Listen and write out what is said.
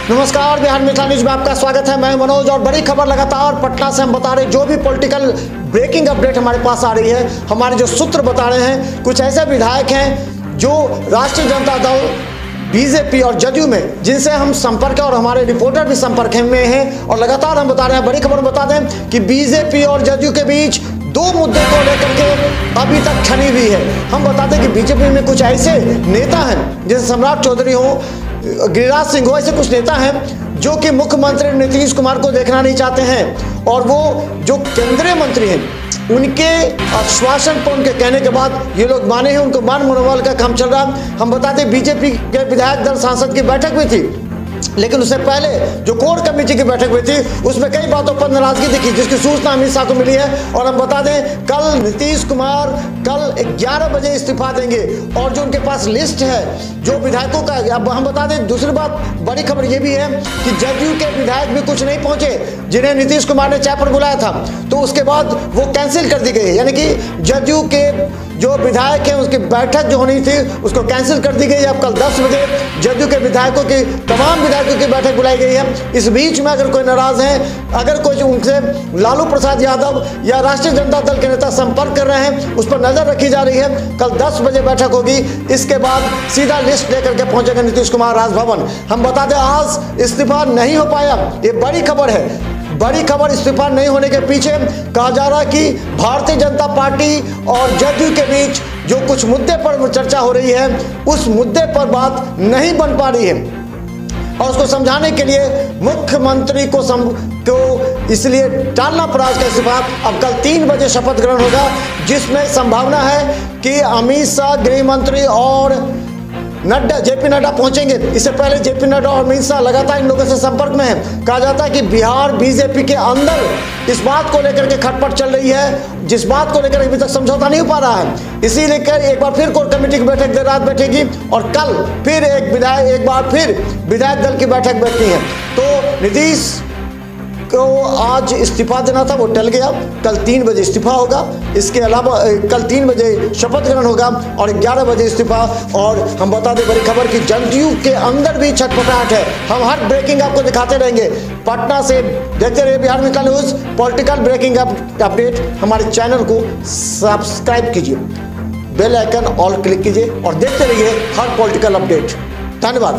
नमस्कार, बिहार मिथिला न्यूज में आपका स्वागत है। मैं मनोज और बड़ी खबर लगातार पटना से हम बता रहे, जो भी पॉलिटिकल ब्रेकिंग अपडेट हमारे पास आ रही है, हमारे जो सूत्र बता रहे हैं, कुछ ऐसे विधायक हैं जो राष्ट्रीय जनता दल, बीजेपी और जदयू में जिनसे हम संपर्क और हमारे रिपोर्टर भी संपर्क में हैं और लगातार हम बता रहे हैं। बड़ी खबर बता दें कि बीजेपी और जदयू के बीच दो मुद्दे को लेकर के अभी तक ठनी हुई है। हम बताते हैं कि बीजेपी में कुछ ऐसे नेता हैं जैसे सम्राट चौधरी हो, गिरिराज सिंह हो, ऐसे कुछ नेता हैं जो कि मुख्यमंत्री नीतीश कुमार को देखना नहीं चाहते हैं और वो जो केंद्रीय मंत्री हैं उनके आश्वासन पर, उनके कहने के बाद ये लोग माने हैं, उनको मान मनोबल का काम चल रहा है। हम बताते हैं बीजेपी के विधायक दल सांसद की बैठक भी थी, लेकिन उससे पहले जो कोर कमेटी की बैठक हुई थी उसमें कई बातों पर नाराजगी दिखी, जिसकी सूचना अमित शाह को मिली है। और हम बता दें, कल नीतीश कुमार कल 11 बजे इस्तीफा देंगे और जो उनके पास लिस्ट है जो विधायकों का, अब हम बता दें दूसरी बात, बड़ी खबर ये भी है कि जदयू के विधायक भी कुछ नहीं पहुंचे जिन्हें नीतीश कुमार ने चाय पर बुलाया था, तो उसके बाद वो कैंसिल कर दी गई। यानी कि जदयू के जो विधायक हैं उसकी बैठक जो होनी थी उसको कैंसिल कर दी गई। अब कल 10 बजे जदयू के विधायकों की, तमाम विधायकों की बैठक बुलाई गई है। इस बीच में अगर कोई नाराज है, अगर कोई उनसे लालू प्रसाद यादव या राष्ट्रीय जनता दल के नेता संपर्क कर रहे हैं, उस पर नजर रखी जा रही है। कल 10 बजे बैठक होगी, इसके बाद सीधा लिस्ट लेकर के पहुंचेंगे नीतीश कुमार राजभवन। हम बता दें, आज इस्तीफा नहीं हो पाया, ये बड़ी खबर है। बड़ी खबर, इस्तीफा नहीं होने के पीछे कहा जा रहा है कि भारतीय जनता पार्टी और जदयू के बीच जो कुछ मुद्दे पर चर्चा हो रही है, उस मुद्दे पर बात नहीं बन पा रही है और उसको समझाने के लिए मुख्यमंत्री को इसलिए टालना पड़ा इसका इस्तीफा। अब कल 3 बजे शपथ ग्रहण होगा, जिसमें संभावना है कि अमित शाह, गृह मंत्री और नड्डा, जेपी नड्डा पहुंचेंगे। इससे पहले जेपी नड्डा और अमित शाह लगातार इन लोगों से संपर्क में है। कहा जाता है कि बिहार बीजेपी के अंदर इस बात को लेकर के खटपट चल रही है, जिस बात को लेकर अभी तक समझौता नहीं हो पा रहा है। इसी लेकर एक बार फिर कोर कमेटी की बैठक देर रात बैठेगी और कल फिर एक बार फिर विधायक दल की बैठक बैठनी है। तो नीतीश को आज इस्तीफा देना था, वो टल गया। कल 3 बजे इस्तीफा होगा। इसके अलावा कल 3 बजे शपथ ग्रहण होगा और 11 बजे इस्तीफा। और हम बता दें बड़ी खबर कि जदयू के अंदर भी छटपटाहट है। हम हर ब्रेकिंग आपको दिखाते रहेंगे। पटना से देखते रहिए Bihar Mithila news, political breaking update. हमारे चैनल को सब्सक्राइब कीजिए, बेल आइकन ऑल क्लिक कीजिए और देखते रहिए हर पॉलिटिकल अपडेट। धन्यवाद।